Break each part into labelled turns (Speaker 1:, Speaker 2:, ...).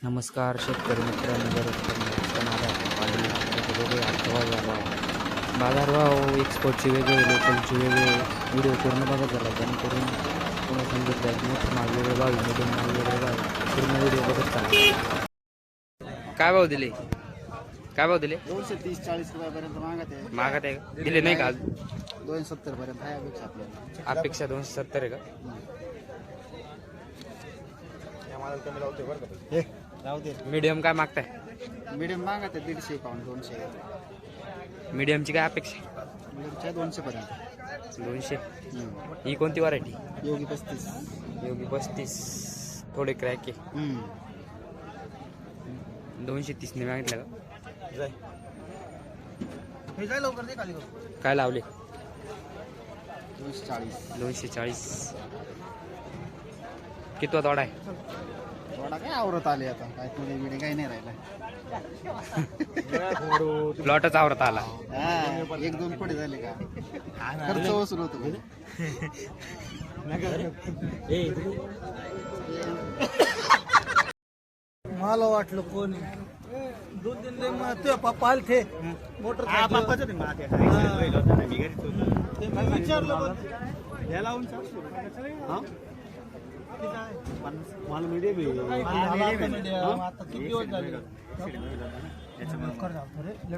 Speaker 1: नमस्कार शेतकरी मित्रांनो, बाजारभाव एक्सपोर्टचे वेगळे, लोकलचे वेगळे व्हिडिओ पूर्ण बघत झाला, जेणेकरून तुम्हाला समजत जाईल मोठे माल वेगळे भाव, मिडियम माल वेगळे भाव, पूर्ण व्हिडिओ बघत चालला. काय भाव दिले? काय भाव दिले?
Speaker 2: 230-40 रुपयापर्यंत
Speaker 1: मागत आहे का? दिले नाही का आज?
Speaker 2: 270 पर्यंत आहे अपेक्षा आपल्याला.
Speaker 1: अपेक्षा 270 आहे का?
Speaker 2: राहू दे.
Speaker 1: मीडियम काय मागताय?
Speaker 2: मीडियम मागत आहे 150 पाऊंड 200.
Speaker 1: मीडियमची काय अपेक्षा?
Speaker 2: मीडियमच्या 200 पर्यंत.
Speaker 1: 200. ही कोणती व्हरायटी?
Speaker 2: योगी 35.
Speaker 1: योगी 35. थोडे क्रॅक आहे. 230 ने मागितलं का?
Speaker 2: हे काय लवकर दे खाली.
Speaker 1: काय लावले?
Speaker 2: 240.
Speaker 1: 240. किती तोडा आहे?
Speaker 2: थोडा काय आवरत आले आता, काय तुझे बिडे काही नाही राहिलं.
Speaker 1: प्लॉटच आवरत आला.
Speaker 2: हा, 1-2 पुढे झाले का खर्च वसूल होतो.
Speaker 3: मला वाटलं कोणी 2-3 ते पप्पा आले थे मोटर विचारलं
Speaker 2: मला मीडियम
Speaker 3: आता किती दिवस झाले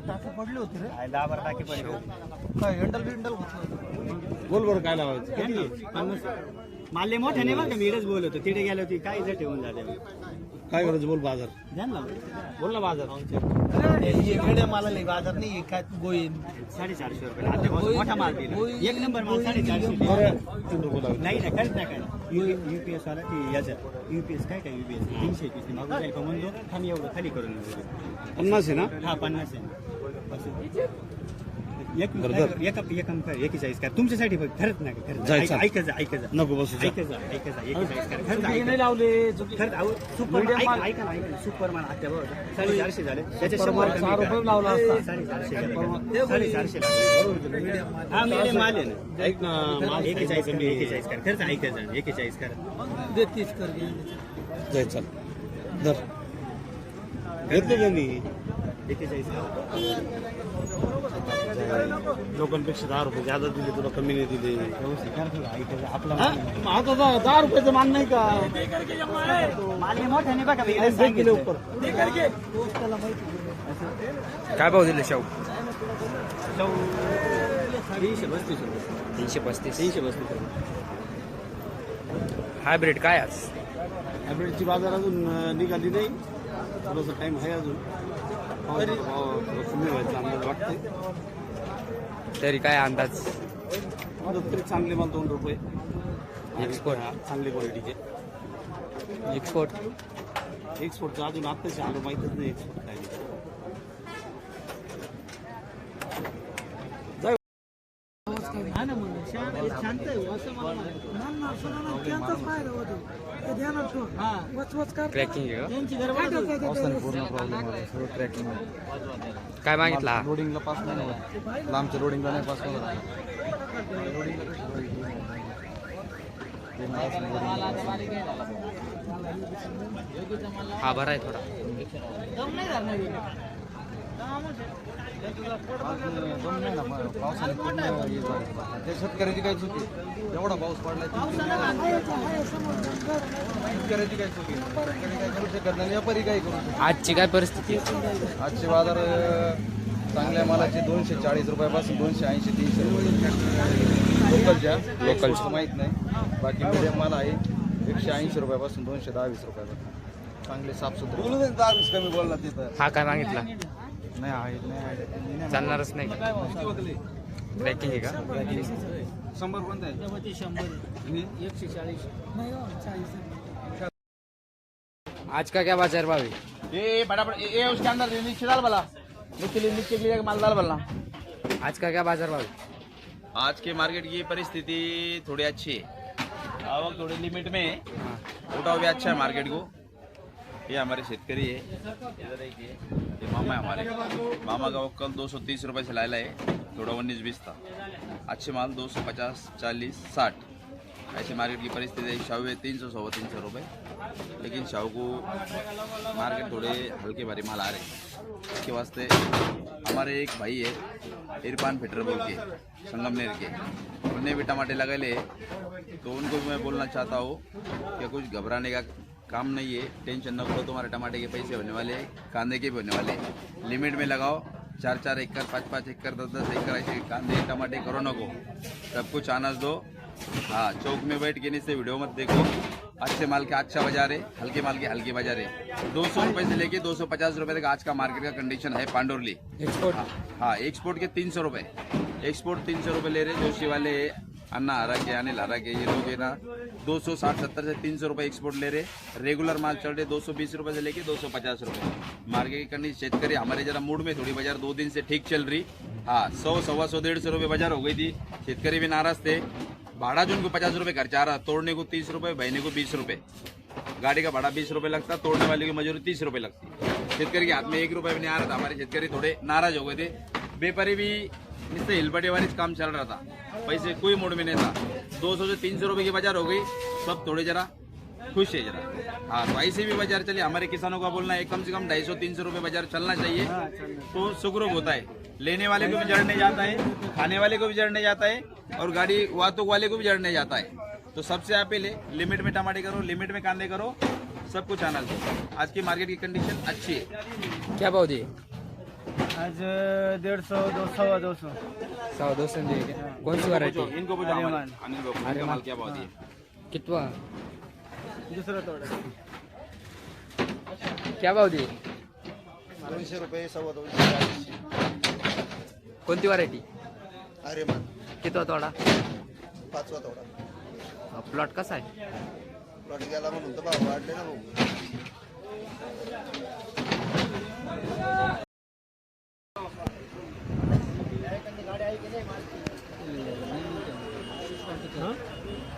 Speaker 3: टाके पडले होते रे. काय हँडल बिंडल
Speaker 2: बोल बरं काय लावायचं.
Speaker 4: माल्ले मोठे नाही बरं का, मी बोलत होतो तिथे गेले होती काय इथे ठेवून झाले.
Speaker 2: काय करायचं बोल. बाजार
Speaker 4: ध्यान लाव बोल ना बाजार
Speaker 3: मीडियम मला नाही बाजार नाही काय गोईन
Speaker 4: 450 रुपये आता मोठा माल दिला. एक नंबर माल 450. नाही ना काहीच नाही काय युपीएस वाला ती याचं युपीएस काय युपीएस 321 मागून जाईल का म्हणतो थांब एवढं खाली करून
Speaker 2: 50 आहे ना.
Speaker 4: हा 50 आहे. एकेचाळीस कर तुमच्यासाठी फक्त खरंच नाही ऐकायचं
Speaker 2: नको बसू.
Speaker 3: नाही लावले
Speaker 4: सुपर माल आता 450 झाले त्याच्या
Speaker 3: 4 रुपये लावला असता.
Speaker 4: 450 हा मीडियम माल आहे ना.
Speaker 2: ऐक ना,
Speaker 4: 41 कर खरंच ऐकायचं 41 कर
Speaker 3: दे 30 कर
Speaker 2: जाय चल धर. घेतले त्यांनी
Speaker 4: 41
Speaker 2: लोकांपेक्षा 10 रुपये ज्यादा दिले, तुला कमी नाही दिले.
Speaker 4: आपला
Speaker 3: आता 10 रुपयाचं मान नाही का?
Speaker 4: माल मोठा नाही बघा
Speaker 1: काय भाव दिले शाहू?
Speaker 4: 335
Speaker 1: 335. हायब्रिड काय आज?
Speaker 2: हायब्रिडची बाजार अजून निघाली नाही, थोडंसं टाइम आहे अजून. कमी व्हायचा अंदाज वाटतंय.
Speaker 1: तरी काय अंदाज?
Speaker 2: तरी चांगले माल 2 रुपये
Speaker 1: एक्सपोर्ट
Speaker 2: चांगली क्वालिटीचे. एक्सपोर्टचं अजून आत्ताच आलं, माहीतच नाही एक्सपोर्ट काय.
Speaker 1: ट्रॅकिंग आहे का? पूर्ण प्रॉब्लेम आहे, सगळं ट्रॅकिंग. काय मागितला?
Speaker 2: लोडिंगला पास नाही होत. लांबच्या लोडिंगला नाही पास होत.
Speaker 1: हा बरा आहे थोडा.
Speaker 2: पावसाने पूर्ण ते शेतकऱ्याची काय चुकी. एवढा पाऊस पडलाय शेतकऱ्याची काय चुकी. शेतकरी काय करू शकत नाही, व्यापारी काय करू शकत.
Speaker 1: आजची काय परिस्थिती आहे?
Speaker 2: आजचे बाजार चांगल्या मालाचे 240 रुपयापासून 280-300 रुपये लोकलच्या माहीत नाही. बाकी मीडियम माल आहे 180 रुपयापासून 210-20 रुपयापासून. चांगले साफसुथरे. 10 कमी बोलला तिथं.
Speaker 1: हा काय मागितला?
Speaker 2: नाही आहे
Speaker 1: चालणारच नाही. ट्रॅकिंग आहे का?
Speaker 2: 100 कोणतं आहे?
Speaker 3: 140.
Speaker 1: आज का क्या बाजार भाव है?
Speaker 2: ये फटाफट ये उसके अंदर नीचे डाल भला. नीचे के लिए माल डाल भला.
Speaker 1: आज का क्या बाजार भाव है?
Speaker 5: आज के मार्केट की परिस्थिति थोड़ी अच्छी है, आवक थोड़ी लिमिट में है, उठाव भी अच्छा है मार्केट को. ये हमारे शेतकरी है, इधर देखिए ये मामा है हमारे. मामा का कल 230 रुपये से लाया है, थोड़ा 19-20 था. अच्छे माल 250, 40, 60 ऐसे मार्केट की परिस्थिति है. शावे 300, 350 रुपये. लेकिन शाहू को मार्केट थोड़े हल्के भारी माल आ रहे हैं। इसके वास्ते हमारे एक भाई है इरफान फिटर बोल के संगमनेर के, उन्होंने भी टमाटे लगा ले, तो उनको भी मैं बोलना चाहता हूँ कि कुछ घबराने का काम नहीं है, टेंशन न करो, तुम्हारे टमाटे के पैसे होने वाले, कांदे के भी होने वाले, लिमिट में लगाओ। 4-4 एकड़ 5-5 एकड़ 10-10 एकड़ ऐसे कांदे टमाटे करो न को, सब कुछ अनाज दो। हाँ, चौक में बैठ के नीचे वीडियो मत देखो। अच्छे माल के अच्छा बाजार है, हल्के माल के हल्के बाजार है। 200 रुपए से लेके 250 रुपए तक आज का मार्केट का कंडीशन है पांडोरली।
Speaker 1: एक्सपोर्ट
Speaker 5: हाँ, एक्सपोर्ट के 300 रुपए, एक्सपोर्ट 300 रुपए ले रहे जोशी वाले, अन्ना हरा के, अनिल हरा के, ये लोग है ना 260-70 से 300 रुपए एक्सपोर्ट ले रहे। रेगुलर माल चल रहे 220 रुपए से लेके 250 रुपए। मार्केट की कंडीशन शेतकरी हमारे जरा मूड में थोड़ी बाजार 2 दिन से ठीक चल रही। हाँ, 100-125 रुपए बाजार हो गई थी, शेतकरी भी नाराज थे। भाड़ा जो उनको 50 रुपए खर्चा आ रहा, तोड़ने को 30 रुपए, बहने को 20 रुपए, गाड़ी का भाड़ा 20 रुपए लगता, तोड़ने वाले की मजदूरी 30 रुपए लगती। शेतकरी के हाथ में 1 रुपए भी नहीं आ रहा था। हमारे शेतकरी थोड़े नाराज हो गए थे। व्यापारी भी इससे हिलबटे वाली काम चल रहा था, पैसे कोई मूड में नहीं था। 200 से 300 रुपए की बाजार हो गई, सब थोड़े जरा खुश है जरा। हाँ, तो ऐसे भी बाजार चले। हमारे किसानों का बोलना है कम से कम 250-300 रुपए बाजार चलना चाहिए, तो सुखरूप होता है। लेने वाले को भी जड़ने जाता है, खाने वाले को भी जड़ने जाता है, और गाड़ी वातों वाले को भी जड़ने जाता है। तो सबसे अपील है, लिमिट में टमाटे करो, लिमिट में कांदे करो, सब कुछ आना चाहिए। आज की मार्केट की कंडीशन अच्छी है।
Speaker 1: क्या भाव दिए?
Speaker 3: आज 150, 200, 200
Speaker 1: 100-200 दिए क्या? कौन सी वैरायटी?
Speaker 5: इनको पूछो, अनिल बाबू, इनका माल क्या भाव दिए?
Speaker 1: कितवा?
Speaker 3: दुसरा तोडा
Speaker 1: क्या भाव दिए?
Speaker 2: 200 रुपये, 250.
Speaker 1: कोणती व्हरायटी?
Speaker 2: अरे मान
Speaker 1: कितवा तोडा?
Speaker 2: 5वा तोडा.
Speaker 1: प्लॉट कसा आहे?
Speaker 2: प्लॉट गेला म्हणून तर भाव वाढले ना भाऊ.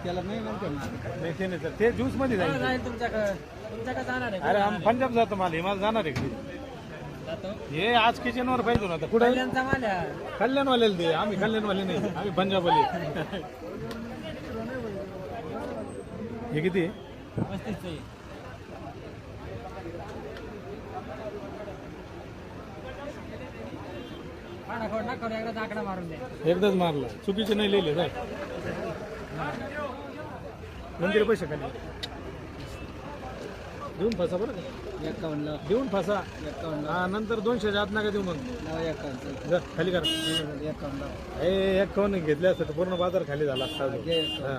Speaker 3: त्याला नाही म्हणते
Speaker 6: नाही ते नाही सर, ते ज्यूस मध्ये जाईल.
Speaker 3: तुमच्याकडे जाणार आहे
Speaker 6: अरे आम्ही पंजाब जातो माल, हिमाल जाणार आहे घरी. हे आज किचनवर पाहिजे ना आता कुठे
Speaker 3: कल्याणचा माल आहे.
Speaker 6: कल्याणवाल्याला दे, आम्ही कल्याणवाले नाही, आम्ही पंजाबवाले. हे किती आहे?
Speaker 3: 35 आहे. खोड ना करू, एकदा आकडा मारून द्या.
Speaker 6: एकदाच मारला, चुकीचे नाही लिहिले जाय. नंतर पैसे खाली देऊन फसा बरं का,
Speaker 3: 51
Speaker 6: देऊन फसा.
Speaker 3: 51
Speaker 6: हा, नंतर 200 जात नका देऊ मग.
Speaker 3: 51
Speaker 6: जा खाली करा.
Speaker 3: 51
Speaker 6: हे एक कोण घेतले असतं तर पूर्ण बाजार खाली झाला असता. हा,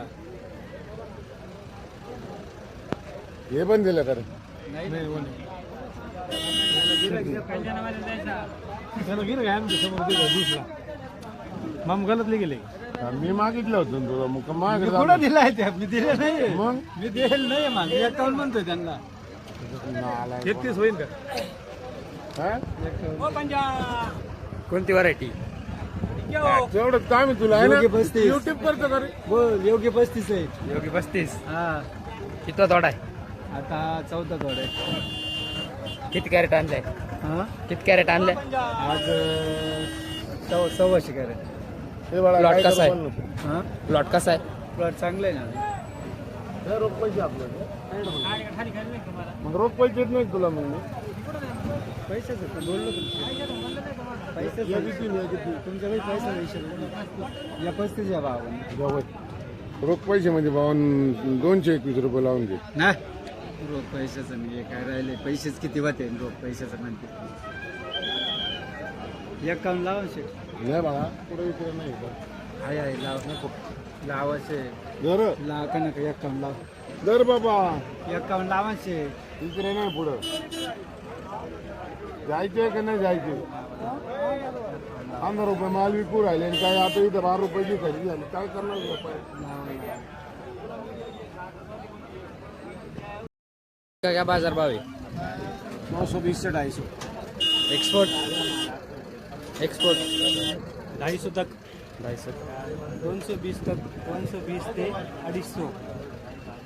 Speaker 2: हे पण दिलं तर
Speaker 6: नाही म्हणे.
Speaker 3: कल्याणमध्ये द्यायचा.
Speaker 6: त्यानं गिर घ्या आमच्या समोर दिलं ज्यूसला. मग गलतले गेले.
Speaker 2: मी मागितलं होतं तुला, मग
Speaker 3: मी कुठं दिला आहे ते? मी दिले नाही,
Speaker 2: मग
Speaker 3: मी दिलेलं नाही माल. 51 म्हणतोय त्यांना.
Speaker 6: 31 होईल का?
Speaker 1: कोणती व्हरायटी?
Speaker 2: तेवढं काम तुला आहे ना,
Speaker 3: योगी 35.
Speaker 2: युट्यूब करतो का रे?
Speaker 3: बोल, योग्य 35 आहे.
Speaker 1: योगी 35.
Speaker 3: हा,
Speaker 1: कितवा तोडा आहे?
Speaker 3: आता 14 तोडा आहे.
Speaker 1: किती कॅरेट आणलाय?
Speaker 3: हा,
Speaker 1: किती कॅरेट आणलाय?
Speaker 3: आज 126 कॅरेट.
Speaker 2: हे बाळा,
Speaker 1: प्लॉट
Speaker 2: काय
Speaker 1: कसा आहे?
Speaker 2: करू नको.
Speaker 3: हा,
Speaker 1: प्लॉट कसा आहे?
Speaker 3: प्लॉट चांगलं आहे ना.
Speaker 2: हे रोख पैसे आपले मग रोख पैसे येत नाही तुला. मग
Speaker 3: पैसेच होते, बोललो पैसे
Speaker 2: या किती या किती
Speaker 3: तुमच्याकडे पैसा विषय या 35 या भावाने
Speaker 2: गावात रोख पैसे म्हणजे भावन 221 रुपये लावून घे
Speaker 3: ना. रोख पैशाचं म्हणजे काय राहिले, पैसेच किती होते रोख पैशाचं म्हणते. 51 लावा शेट.
Speaker 2: नाही बाळा, पुढे विक्री नाही का?
Speaker 3: आहे लाव नको लावायचे.
Speaker 2: दर
Speaker 3: लाव का नका 51 लाव.
Speaker 2: दर बाबा
Speaker 3: 51 लावायचे.
Speaker 2: विक्री नाही पुढं. जायचे का नाही जायचे? 15 रुपये माल विकू राहिले आणि काय आता इथं 12 रुपयाची खरेदी झाली, काय करणार व्यापारी?
Speaker 1: क्या बाजार भाव आहे?
Speaker 3: 920 से 250.
Speaker 1: एक्सपोर्ट? एक्सपोर्ट
Speaker 3: 250 तक,
Speaker 1: 250.
Speaker 3: 220 तक, 220 से 250.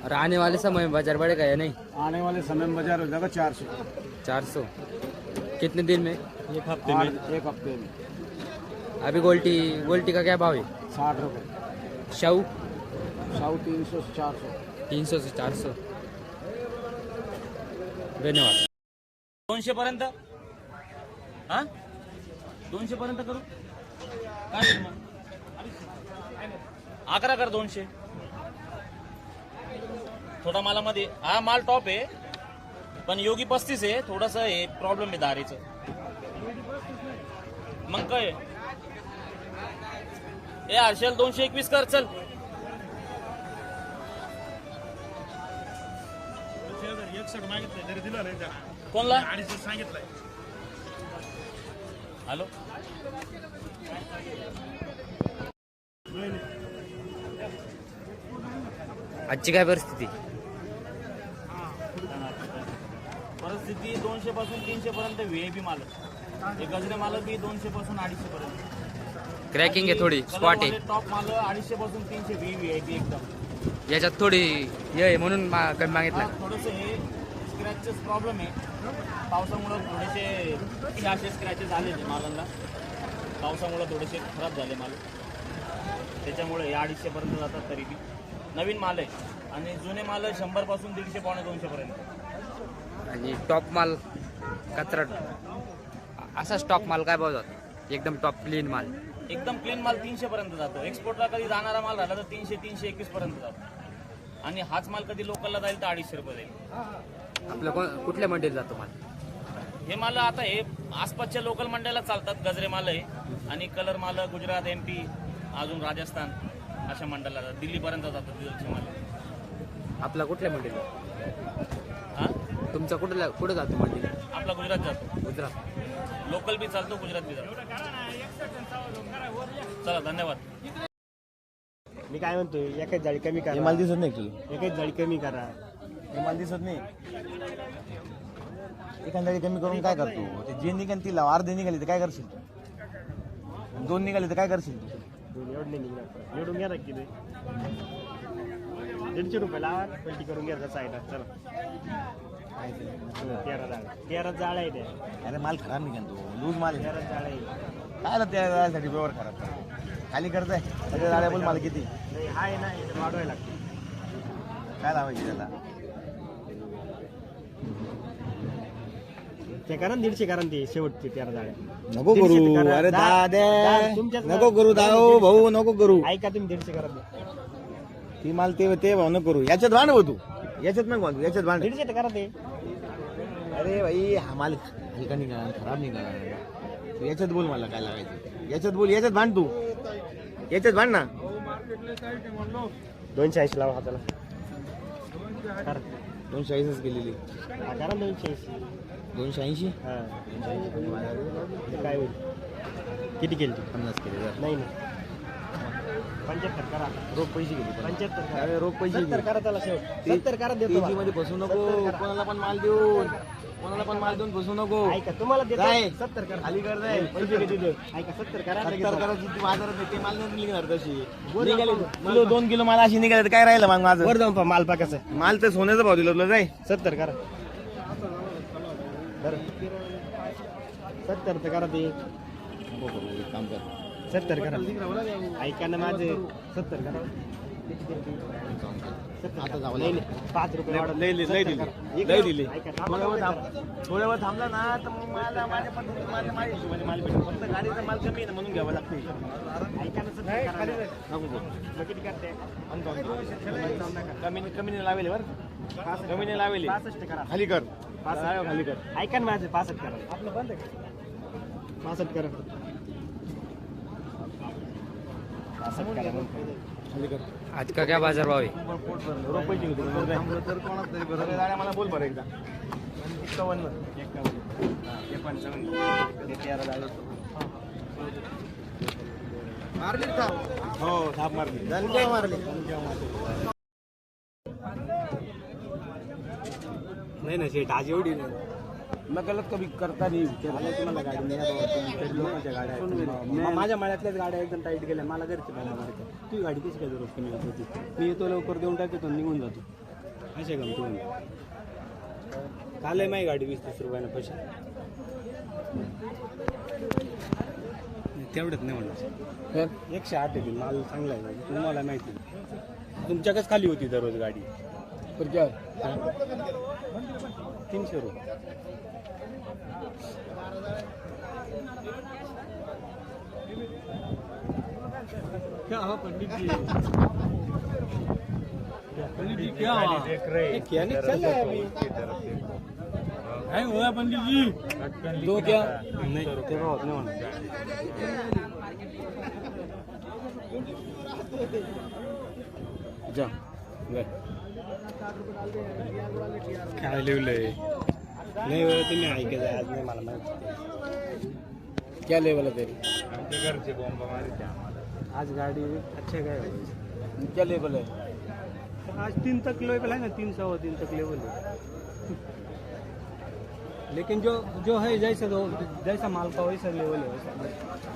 Speaker 1: और आने वाले समय में बाजार बढ़ेगा या नहीं?
Speaker 3: आने वाले समय में बाजार हो जाएगा 400.
Speaker 1: 400 कितने दिन में?
Speaker 3: एक हफ्ते में. एक हफ्ते में
Speaker 1: अभी गोल्टी का क्या भाव है?
Speaker 3: 60 रुपये.
Speaker 1: शाऊ?
Speaker 3: साउ 300 से 400.
Speaker 1: 300 से 400. धन्यवाद.
Speaker 7: 200 पर्यंत, हा 200 पर्यंत करू काय होईल मग? 11 कर 200. थोडा मालामध्ये हा माल टॉप आहे, पण योगी 35 आहे. थोडस हे प्रॉब्लेम आहे दारीचं. मग काय ए हर्षल 221 कर चल. कोणला
Speaker 6: सांगितलंय.
Speaker 7: हॅलो
Speaker 1: आजची काय परिस्थिती?
Speaker 7: परिस्थिती 200 पासून 300 पर्यंत व्हीआयपी माल. हे गजरे माल बी 200 पासून 250 पर्यंत.
Speaker 1: क्रॅकिंग आहे थोडी, स्पॉट आहे.
Speaker 7: टॉप माल 250 पासून 300 व्हीआयपी एकदम.
Speaker 1: याच्यात थोडी हे आहे म्हणून कमी मागितला.
Speaker 7: थोडंसं हे स्क्रॅचेस प्रॉब्लेम आहे. पावसामुळं थोडेसे असे स्क्रॅचेस आले मालांना. पावसामुळं थोडेसे खराब झाले माल, त्याच्यामुळे हे 250 पर्यंत जातात. तरी बी नवीन माल आहे आणि जुने माल 100 पासून 150 पावणे 200 पर्यंत.
Speaker 1: आणि टॉप माल कचरा असा स्टॉक माल काय भाव जातो? एकदम टॉप क्लीन माल,
Speaker 7: एकदम प्लेन माल 300 पर्यंत जातो. एक्सपोर्टला कधी जाणारा माल राहिला तर 300-321 पर्यंत जातो. आणि हाच माल कधी लोकलला जाईल तर 250 रुपये जाईल.
Speaker 1: आपल्या कुठल्या मंडीत जातो माल?
Speaker 7: हे माल आता हे आसपासच्या लोकल मंड्याला चालतात. गजरे माल आहे आणि कलर माल गुजरात, MP, अजून राजस्थान अशा मंडळाला जातात. दिल्लीपर्यंत जातात तिथलचे माल.
Speaker 1: आपला कुठल्या मंडीला?
Speaker 7: हा
Speaker 1: तुमचा कुठे जातो मंडीला?
Speaker 7: आपला गुजरात जातो.
Speaker 1: गुजरात
Speaker 7: लोकल बी चालतो, गुजरात बी जातो. चला धन्यवाद.
Speaker 4: मी काय म्हणतोय, एकच जाळी कमी करा.
Speaker 2: माल दिसत नाही तुला?
Speaker 4: एकच जाळी कमी करा.
Speaker 2: माल दिसत नाही. एखाद्या कमी करून काय करतो? ते जे निघाल ती लाव. अर्धे निघाली तर काय करशील तू? 2 निघाले तर काय करशील तू?
Speaker 4: एवढं नाही निघणार. एवढून घ्या की ते 150 रुपयाला पलटी करून घ्यायचा साईडला. चला 13 जाळ आहे त्या.
Speaker 2: अरे माल खराब निघाल तो, लूज माल
Speaker 4: 13 जाळ आहे.
Speaker 2: काय त्या जाळ्यासाठी व्यवहार खराब खाली करताय. सगळ्या जाळ्या बोल माल किती
Speaker 4: नाही आहे ना, इथे वाढवायला लागते.
Speaker 2: काय लावायची त्याला?
Speaker 4: ते करा 150 करा. ते शेवटचे 13 जाळ्या
Speaker 2: नको करू. अरे नको करू दाओ भाऊ, नको करू.
Speaker 4: ऐका तुम्ही 150 करा.
Speaker 2: ती माल ते भाऊ नको करू. याच्यात भांड हो तू, याच्यात नको भांडू, याच्यात भांड.
Speaker 4: 150 करा ते.
Speaker 2: अरे भाई हा माल हलका निघाला, खराब निघाला. तू याच्यात बोल, मला काय लागायचं याच्यात बोल. याच्यात भांड तू, याच्यात भांड ना.
Speaker 4: 280 लावा हाताला.
Speaker 2: 280 गेलेली.
Speaker 4: करा 280.
Speaker 2: 280
Speaker 4: हा काय होईल? किती केली?
Speaker 2: 50 केले.
Speaker 4: नाही नाही 75 करा.
Speaker 2: रोख पैसे गेले.
Speaker 4: 75 करा.
Speaker 2: अरे रोख पैसे
Speaker 4: 70 करा त्याला शेवट. 70 करा देतो.
Speaker 2: तेजी मध्ये फसू नको. कोणाला पण माल देऊन फसू नको.
Speaker 4: ऐका तुम्हाला देतो.
Speaker 2: जाय.
Speaker 4: 70 करा.
Speaker 2: खाली कर जाय. पैसे किती दे?
Speaker 4: ऐका 70 करा.
Speaker 2: 70 करायची ती बाजारात नाही. ते माल नाही निघणार तशी. निघाले 2 किलो माल अशी निघाले तर काय राहिलं मग माझं?
Speaker 4: वर जाऊन पहा माल पाकाचं आहे.
Speaker 2: माल तर सोन्याचा भाव दिला तुला. जाय
Speaker 4: 70 करा. 70 तर करा ते.
Speaker 2: काम कर.
Speaker 4: 70 करा. ऐका ना माझे. 70 करा.
Speaker 2: आता जाऊ.
Speaker 4: नाही नाही 5 रुपये वाढव.
Speaker 2: लय दिली.
Speaker 4: ऐका
Speaker 2: थोड्या वेळ थांबला ना तर मग मला माझ्या पद्धतीने माझ्या हिशोबाने माल भेटेल. फक्त गाडीचा माल कमी आहे ना म्हणून घ्यावा लागते.
Speaker 4: ऐका ना 70 करा. मग किती करते?
Speaker 2: कमीने लावेल बरं. कमीने लावेल.
Speaker 4: 65 करा.
Speaker 2: खाली कर.
Speaker 4: 65
Speaker 2: खाली कर.
Speaker 4: ऐका ना माझे. 65 करा. आपलं बंद आहे. 65 करा. 65 करा.
Speaker 2: खाली कर.
Speaker 1: आज का काय बाजार भाव आहे?
Speaker 2: रोख पैसे घेतो. तर कोणाच तरी बरं गाड्या मला बोल बरं एकदा. 51 मारली थाप. हो थाप मारली. दणके मारली.
Speaker 4: नाही ना शेट आज एवढी नाही.
Speaker 2: नकलत कधी करता नाही.
Speaker 4: तुम्हाला गाडी नाही लोकांच्या गाड्या. माझ्या मळ्यातल्याच गाड्या एकदम टाईट गेल्या. मला घरची भाडा मारते. तुझी गाडी कशी काय रोज कमी होत होती? मी येतो लवकर देऊन टाकतो निघून जातो. असे गमतो काल आहे माझी गाडी 20-30 रुपयानं पैसे. तेवढंच नाही म्हणलं. 108 येतील. माल चांगला आहे. तुम्हाला माहिती तुमच्याकच खाली होती दररोज गाडी. 300 रुपये. क्या हो पंडित जी? पंडित जी क्या हुआ? क्या नहीं चल रहा है अभी? नहीं हुआ पंडित जी? दो क्या? नहीं तेरा होता नहीं होना. जा काय लिहिलंय नाही वेळ तुम्ही ऐकायचं आज नाही मला माहिती क्या लेवल आहे तरी आज गाड़ी अच्छा गए क्या लेवल है आज 3 तक लेवल है ना 3 सवा 3 तक लेवल है लेकिन जो है जैसा माल का वैसा लेवल है वैसा